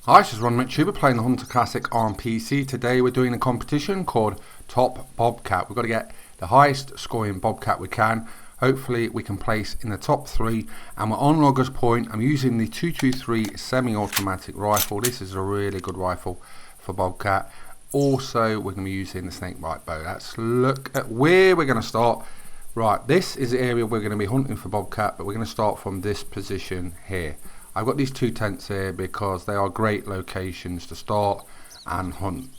Hi, this is ronMctube playing the Hunter Classic on PC. Today we're doing a competition called Top Bobcat. We've got to get the highest scoring bobcat we can. Hopefully we can place in the top 3, and we're on Logger's Point. I'm using the 223 semi-automatic rifle. This is a really good rifle for bobcat. Also we're going to be using the snakebite bow. Let's look at where we're going to start. Right, this is the area we're going to be hunting for bobcat, but we're going to start from this position here. I've got these 2 tents here because they are great locations to start and hunt.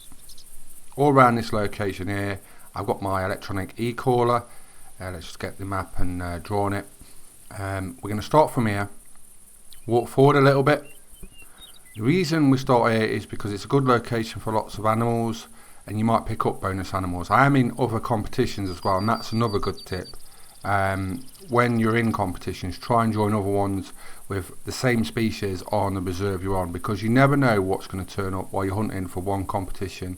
All around this location here, I've got my electronic e-caller. Let's just get the map and draw on it. We're going to start from here, walk forward a little bit. The reason we start here is because it's a good location for lots of animals, and you might pick up bonus animals. I am in other competitions as well, and that's another good tip. When you're in competitions, try and join other ones with the same species on the reserve you're on, because you never know what's going to turn up while you're hunting for one competition.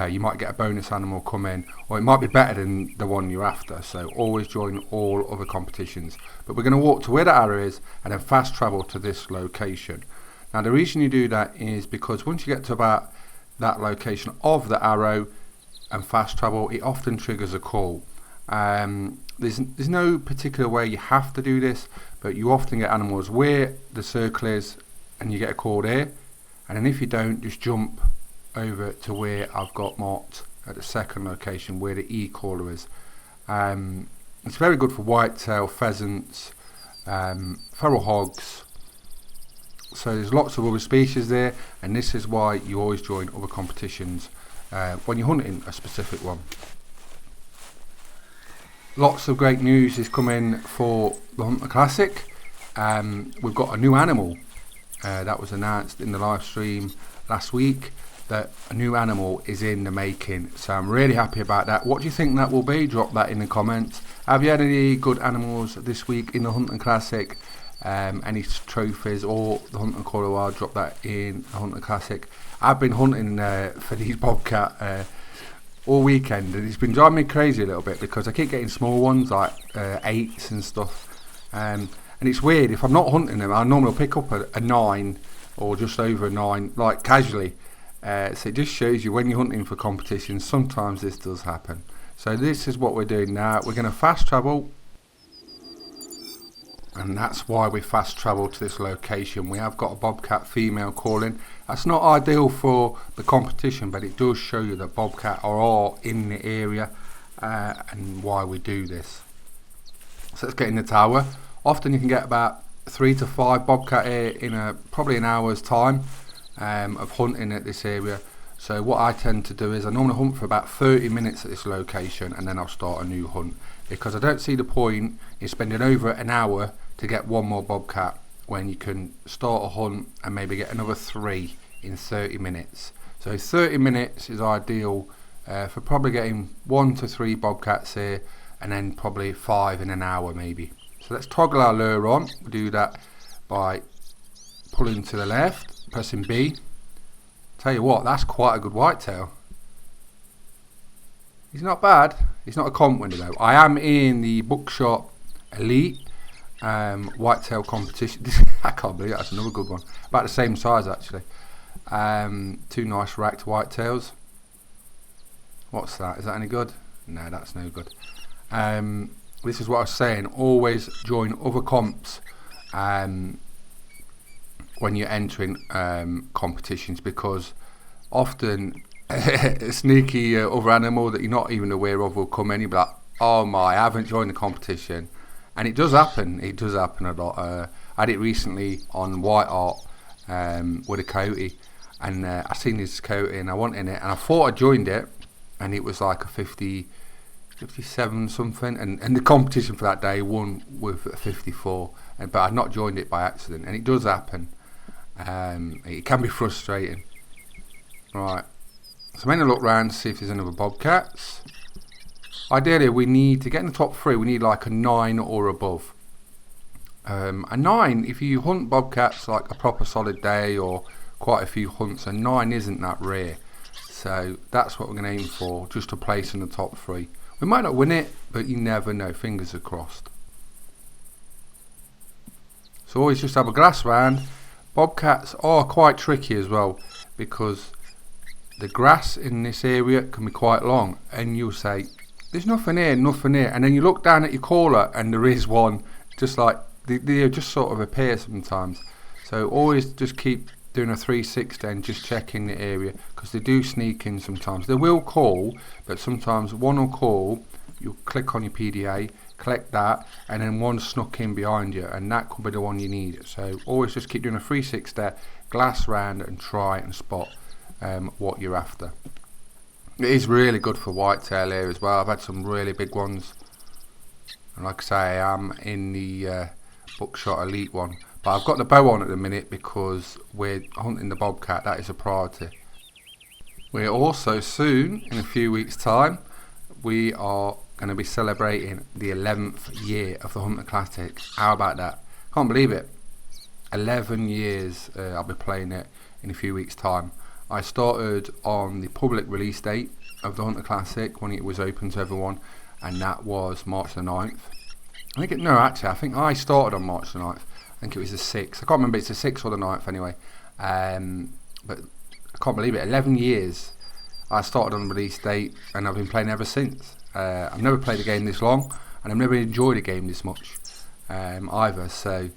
You might get a bonus animal come in, or it might be better than the one you're after, so always join all other competitions. But we're going to walk to where the arrow is and then fast travel to this location. Now the reason you do that is because once you get to about that location of the arrow and fast travel, it often triggers a call. There's no particular way you have to do this, but you often get animals where the circle is and you get a call there, and then if you don't, just jump over to where I've got marked at the second location where the e-caller is. It's very good for whitetail, pheasants, feral hogs, so there's lots of other species there, and this is why you always join other competitions when you're hunting a specific one. Lots of great news is coming for the Hunter Classic. We've got a new animal that was announced in the live stream last week, that a new animal is in the making, so I'm really happy about that. What do you think that will be? Drop that in the comments. Have you had any good animals this week in the Hunter Classic? Any trophies or the Hunter Caller Wild? Drop that in the Hunter Classic. I've been hunting for these bobcat all weekend, and it's been driving me crazy a little bit because I keep getting small ones like 8s and stuff, and it's weird. If I'm not hunting them, I normally pick up a 9 or just over a 9, like casually. So it just shows you when you're hunting for competitions, sometimes this does happen. So this is what we're doing now. We're going to fast travel, and that's why we fast travel to this location. We have got a bobcat female calling. That's not ideal for the competition, but it does show you that bobcat are all in the area and why we do this. So let's get in the tower. Often you can get about 3 to 5 bobcat here in probably an hour's time of hunting at this area. So what I tend to do is I normally hunt for about 30 minutes at this location, and then I'll start a new hunt, because I don't see the point in spending over an hour to get one more bobcat when you can start a hunt and maybe get another 3 in 30 minutes. So 30 minutes is ideal for probably getting 1 to 3 bobcats here, and then probably 5 in an hour maybe. So let's toggle our lure on. We'll do that by pulling to the left, pressing B. Tell you what, that's quite a good whitetail. He's not bad. He's not a comp winner though. I am in the Bookshot Elite whitetail competition. I can't believe it. That's another good one. About the same size actually. 2 nice racked whitetails. What's that? Is that any good? No, that's no good. This is what I was saying. Always join other comps when you're entering competitions, because often a sneaky other animal that you're not even aware of will come in. You'll be like, oh my, I haven't joined the competition. And it does happen. It does happen a lot. I had it recently on White Art with a coyote, and I seen this coyote and I went in it, and I thought I joined it, and it was like a 57 something, and the competition for that day won with a 54, but I'd not joined it by accident, and it does happen. It can be frustrating. Right, so I'm going to look around to see if there's any other bobcats. Ideally, we need to get in the top 3. We need like a 9 or above. A 9, if you hunt bobcats like a proper solid day or quite a few hunts, a 9 isn't that rare. So that's what we're going to aim for, just to place in the top 3. We might not win it, but you never know. Fingers are crossed. So always just have a glass round, Bobcats are quite tricky as well, because the grass in this area can be quite long, and you'll say there's nothing here, and then you look down at your caller and there is one, just like they just sort of appear sometimes. So always just keep doing a 360 and just checking the area, because they do sneak in sometimes. They will call, but sometimes one will call, you'll click on your PDA, collect that, and then one snuck in behind you, and that could be the one you need. So always just keep doing a 360, glass round, and try and spot what you're after. It is really good for whitetail here as well. I've had some really big ones, and like I say, I am in the Buckshot Elite one, but I've got the bow on at the minute because we're hunting the bobcat. That is a priority. We're also soon, in a few weeks time, we are going to be celebrating the 11th year of the Hunter Classic. How about that? Can't believe it. 11 years I'll be playing it in a few weeks time. I started on the public release date of the Hunter Classic when it was open to everyone, and that was March the 9th. I think I started on March the 9th. I think it was the 6th. I can't remember, it's the 6th or the 9th anyway. But I can't believe it, 11 years. I started on the release date and I've been playing ever since. I've never played a game this long, and I've never enjoyed a game this much either. So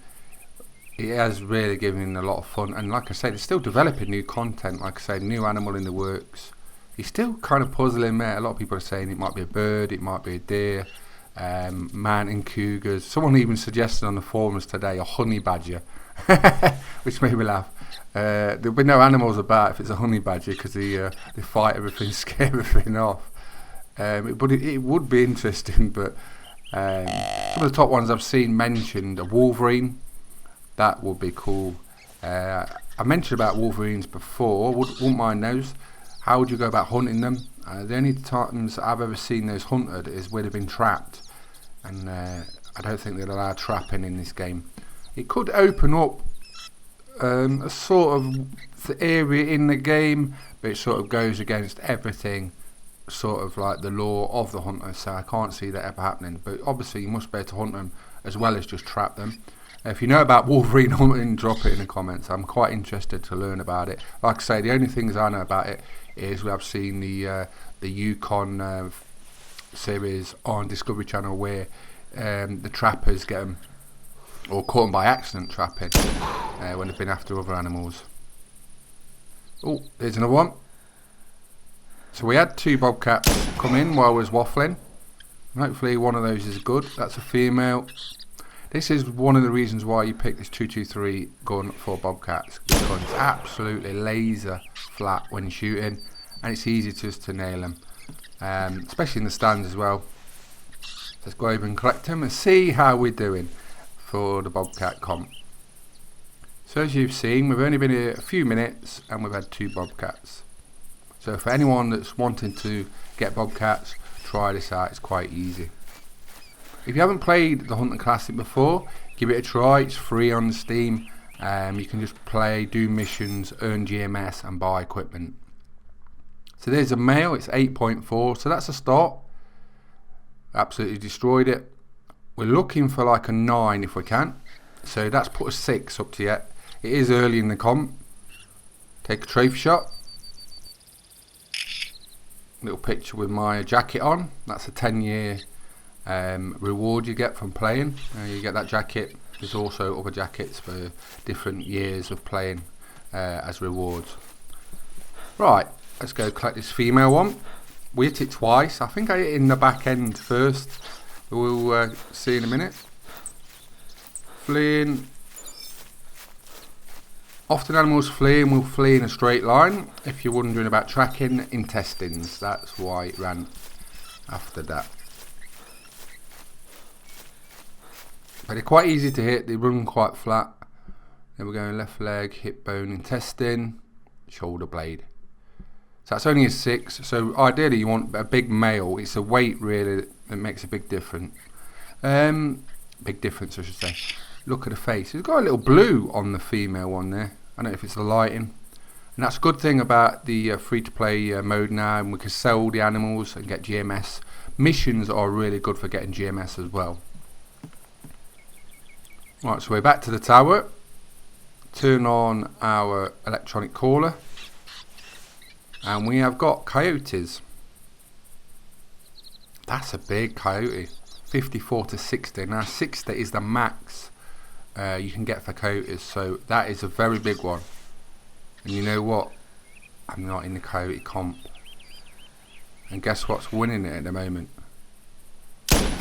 it has really given a lot of fun, and like I said, it's still developing new content. Like I said, new animal in the works. It's still kind of puzzling there. A lot of people are saying it might be a bird, it might be a deer, mountain cougars. Someone even suggested on the forums today a honey badger, which made me laugh. There'll be no animals about if it's a honey badger, because they fight everything, scare everything off. But it would be interesting. But some of the top ones I've seen mentioned, a wolverine. That would be cool. I mentioned about wolverines before. Wouldn't mind those. How would you go about hunting them? The only times I've ever seen those hunted is where they've been trapped, and I don't think they'll allow trapping in this game. It could open up a sort of area in the game, but it sort of goes against everything, sort of like the law of the hunter. So I can't see that ever happening. But obviously you must be able to hunt them as well as just trap them. If you know about wolverine hunting, drop it in the comments. I'm quite interested to learn about it. Like I say, the only things I know about it is we have seen the Yukon series on Discovery Channel, where the trappers get them, or caught them by accident trapping, when they've been after other animals. Oh, there's another one. So we had 2 bobcats come in while I was waffling. Hopefully one of those is good. That's a female. This is one of the reasons why you pick this 223 gun for bobcats, because it's absolutely laser flat when shooting, and it's easy just to nail them, especially in the stands as well. Let's go over and collect them and see how we're doing for the bobcat comp. So as you've seen, we've only been here a few minutes and we've had 2 bobcats. So for anyone that's wanting to get bobcats, try this out. It's quite easy. If you haven't played the Hunter Classic before, give it a try. It's free on Steam. You can just play, do missions, earn GMS, and buy equipment. So there's a male. It's 8.4, so that's a start. Absolutely destroyed it. We're looking for like a 9 if we can. So that's put a 6 up to yet. It is early in the comp. Take a trophy shot. Little picture with my jacket on. That's a 10-year reward you get from playing. You get that jacket. There's also other jackets for different years of playing as rewards. Right, let's go collect this female one. We hit it twice. I think I hit it in the back end first. We'll see in a minute. Fleeing. Often animals fleeing will flee in a straight line. If you're wondering about tracking intestines, that's why it ran after that. But they're quite easy to hit. They run quite flat. Then we're going left leg, hip bone, intestine, shoulder blade. So that's only a 6. So ideally you want a big male. It's the weight really that makes a big difference. Big difference I should say. Look at the face. It's got a little blue on the female one there. I don't know if it's the lighting. And that's a good thing about the free-to-play mode now. And we can sell the animals and get GMS. Missions are really good for getting GMS as well. Right, so we're back to the tower. turn on our electronic caller, and we have got coyotes. That's a big coyote, 54 to 60. Now 60 is the max you can get for coyotes, so that is a very big one. And you know what? I'm not in the coyote comp. And guess what's winning it at the moment?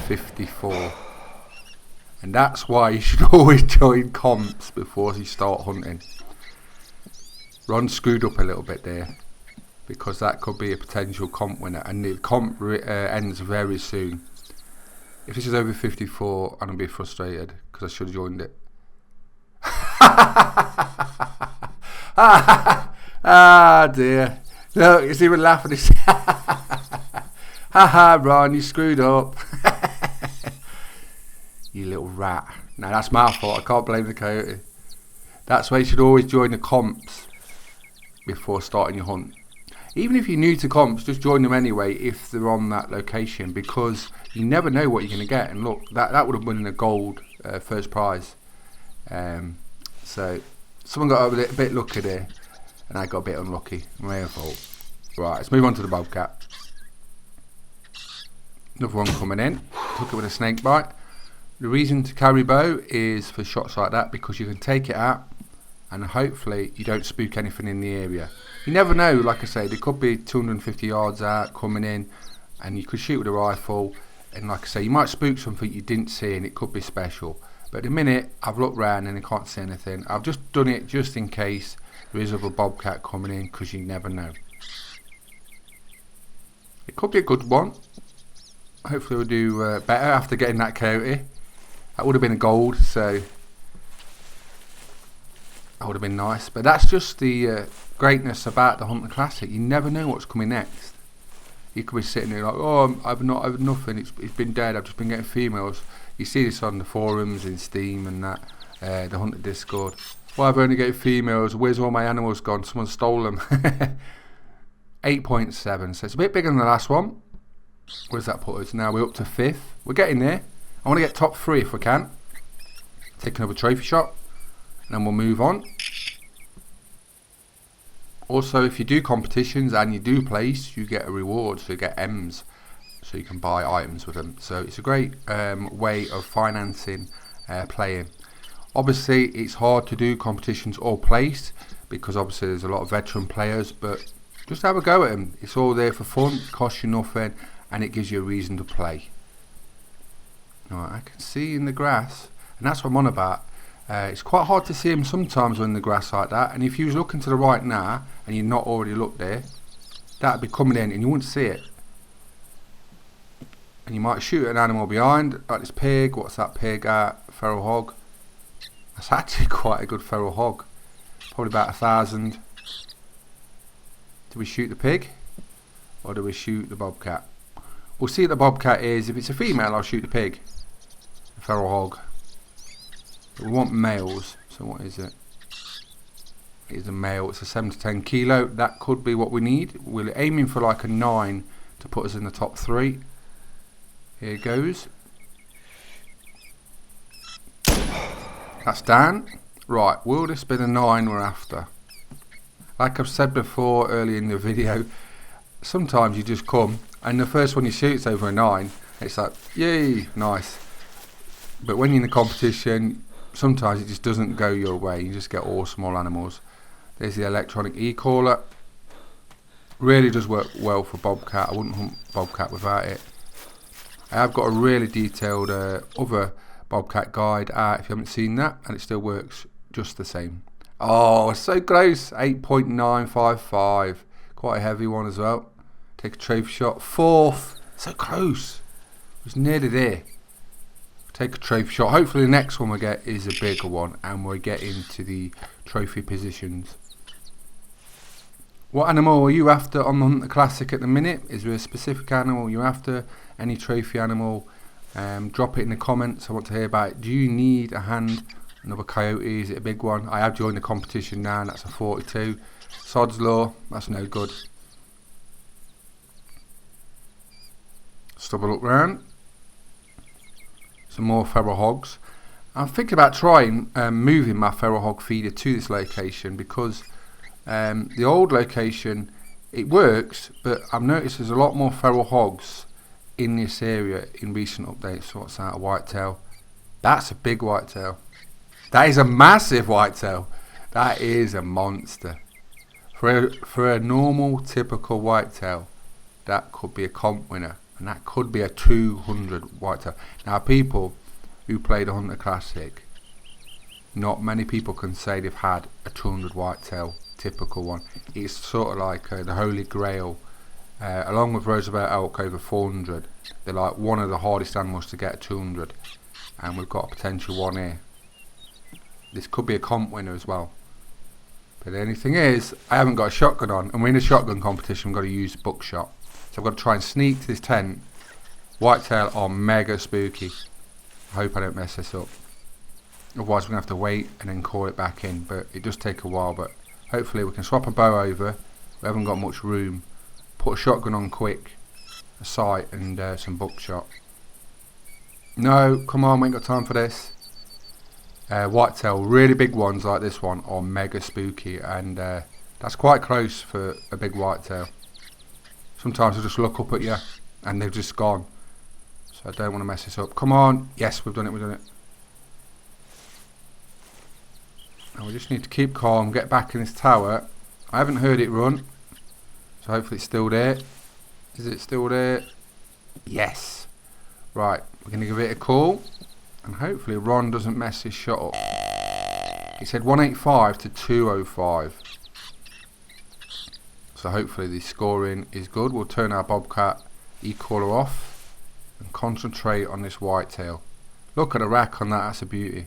54. And that's why you should always join comps before you start hunting. Ron screwed up a little bit there, because that could be a potential comp winner, and the comp ends very soon. If this is over 54, I'm going to be frustrated because I should have joined it. Ah dear. Look, he's even laughing. Haha, Ron, you screwed up. You little rat. Now that's my fault, I can't blame the coyote. That's why you should always join the comps before starting your hunt. Even if you're new to comps, just join them anyway if they're on that location, because you never know what you're going to get. And look, that would have won a gold first prize. So someone got a bit lucky there, and I got a bit unlucky. My own fault. Right, let's move on to the bobcat. Another one coming in. Took it with a snake bite. The reason to carry bow is for shots like that, because you can take it out and hopefully you don't spook anything in the area. You never know, like I say, they could be 250 yards out coming in, and you could shoot with a rifle, and like I say, you might spook something you didn't see and it could be special. But at the minute I've looked round and I can't see anything. I've just done it just in case there is other bobcat coming in, because you never know. It could be a good one. Hopefully we'll do better after getting that coyote. That would have been a gold, so that would have been nice. But that's just the greatness about the Hunter Classic. You never know what's coming next. You could be sitting there like, oh, I've not had nothing. It's been dead. I've just been getting females. You see this on the forums in Steam and that, the Hunter Discord. Well, I've only got females. Where's all my animals gone? Someone stole them. 8.7. So it's a bit bigger than the last one. Where's that put us? Now we're up to 5th. We're getting there. I want to get top 3 if we can. Take another trophy shot, and then we'll move on. Also, if you do competitions and you do place, you get a reward, so you get M's, so you can buy items with them. So it's a great way of financing playing. Obviously, it's hard to do competitions or place, because obviously there's a lot of veteran players, but just have a go at them. It's all there for fun, it costs you nothing, and it gives you a reason to play. Right, I can see in the grass, and that's what I'm on about. It's quite hard to see them sometimes when in the grass like that, and if you was looking to the right now and you're not already looked there, that'd be coming in and you wouldn't see it. And you might shoot an animal behind, like this pig. What's that pig at? Feral hog. That's actually quite a good feral hog. Probably about 1,000. Do we shoot the pig, or do we shoot the bobcat? We'll see what the bobcat is. If it's a female, I'll shoot the pig. The feral hog. But we want males, so what is it? It is a male. It's a 7 to 10 kilo. That could be what we need. We're aiming for like a 9 to put us in the top 3. Here goes. That's down. Right, will this be the 9 we're after? Like I've said before earlier in the video, sometimes you just come and the first one you shoot's over a 9. It's like, yay, nice. But when you're in a competition, sometimes it just doesn't go your way. You just get all small animals. There's the electronic e-caller. Really does work well for bobcat. I wouldn't hunt bobcat without it. I have got a really detailed other bobcat guide out if you haven't seen that, and it still works just the same. Oh, so close. 8.955. Quite a heavy one as well. Take a trophy shot. 4th. So close. It was nearly there. Take a trophy shot. Hopefully the next one we get is a bigger one and we get into the trophy positions. What animal are you after on the Hunter Classic at the minute? Is there a specific animal you're after? Any trophy animal? Drop it in the comments. I want to hear about it. Do you need a hand? Another coyote? Is it a big one? I have joined the competition now and that's a 42. Sod's Law. That's no good. Let's have a look round. Some more feral hogs. I'm thinking about trying moving my feral hog feeder to this location, because the old location, it works, but I've noticed there's a lot more feral hogs in this area in recent updates. So what's that, a whitetail? That's a big whitetail. That is a massive whitetail. That is a monster. For a normal, typical whitetail, that could be a comp winner, and that could be a 200 whitetail. Now, people who play the Hunter Classic, not many people can say they've had a 200 whitetail, typical one. It's sort of like the Holy Grail, along with Roosevelt elk over 400. They're like one of the hardest animals to get 200, and we've got a potential one here. This could be a comp winner as well. But the only thing is, I haven't got a shotgun on, and we're in a shotgun competition. We've got to use buckshot, so I've got to try and sneak to this tent. Whitetail are mega spooky. I hope I don't mess this up. Otherwise, we're going to have to wait and then call it back in. But it does take a while. But hopefully, we can swap a bow over. We haven't got much room. Put a shotgun on quick, a sight, and some buckshot. No, come on, we ain't got time for this. Whitetail, really big ones like this one, are mega spooky, and that's quite close for a big whitetail. Sometimes I just look up at you and they've just gone, so I don't want to mess this up. Come on, yes, we've done it. And we just need to keep calm, get back in this tower. I haven't heard it run, so hopefully it's still there. Is it still there? Yes. Right, we're going to give it a call, and hopefully Ron doesn't mess his shot up. He said 185 to 205. So hopefully the scoring is good. We'll turn our bobcat e-caller off and concentrate on this whitetail. Look at the rack on that, that's a beauty.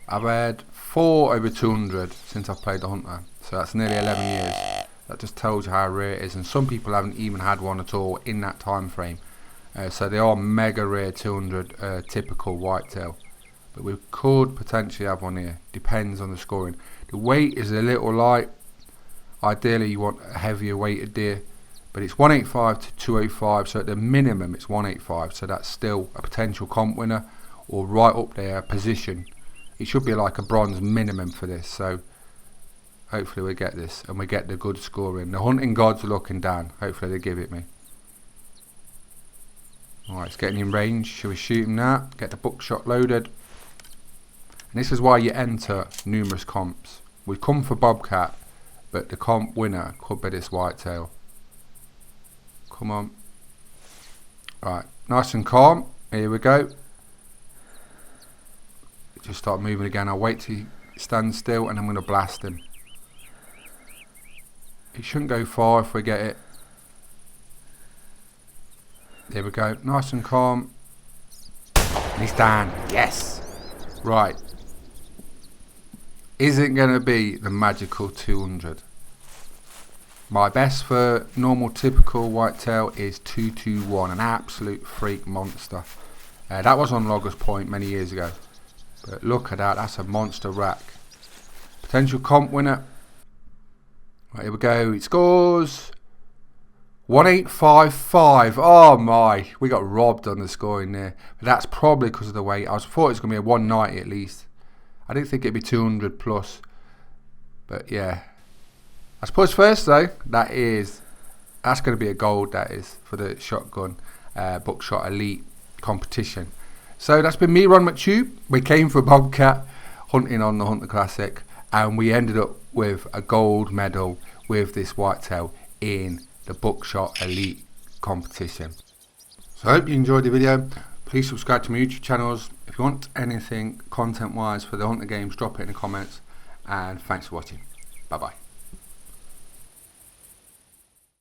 I've had 4 over 200 since I've played the Hunter, so that's nearly 11 years. That just tells you how rare it is, and some people haven't even had one at all in that time frame. So they are mega rare 200 typical whitetail, but we could potentially have one here. Depends on the scoring. The weight is a little light. Ideally you want a heavier weighted deer, but it's 185 to 205, so at the minimum it's 185, so that's still a potential comp winner, or right up there position. It should be like a bronze minimum for this, so hopefully we get this and we get the good scoring. The hunting gods are looking down. Hopefully they give it me. Alright, it's getting in range. Shall we shoot him now? Get the buckshot loaded. And this is why you enter numerous comps. We've come for bobcat, but the comp winner could be this whitetail. Come on. Right, nice and calm. Here we go. Just start moving again. I'll wait till he stands still and I'm going to blast him. He shouldn't go far if we get it. There we go, nice and calm. And he's down, yes! Right. Is it going to be the magical 200? My best for normal typical whitetail is 221, an absolute freak monster. That was on Loggers Point many years ago. But look at that, that's a monster rack. Potential comp winner. Right, here we go, it scores 1855. Oh my, we got robbed on the scoring there. But that's probably because of the weight. I thought it was going to be a 190 at least. I didn't think it'd be 200 plus. But yeah. I suppose first though, that's going to be a gold, that is, for the shotgun buckshot elite competition. So that's been me, ronMctube. We came for bobcat hunting on the Hunter Classic, and we ended up with a gold medal with this whitetail in the buckshot elite competition. So I hope you enjoyed the video. Please subscribe to my YouTube channels. If you want anything content wise for the Hunter games, drop it in the comments, and thanks for watching. Bye bye.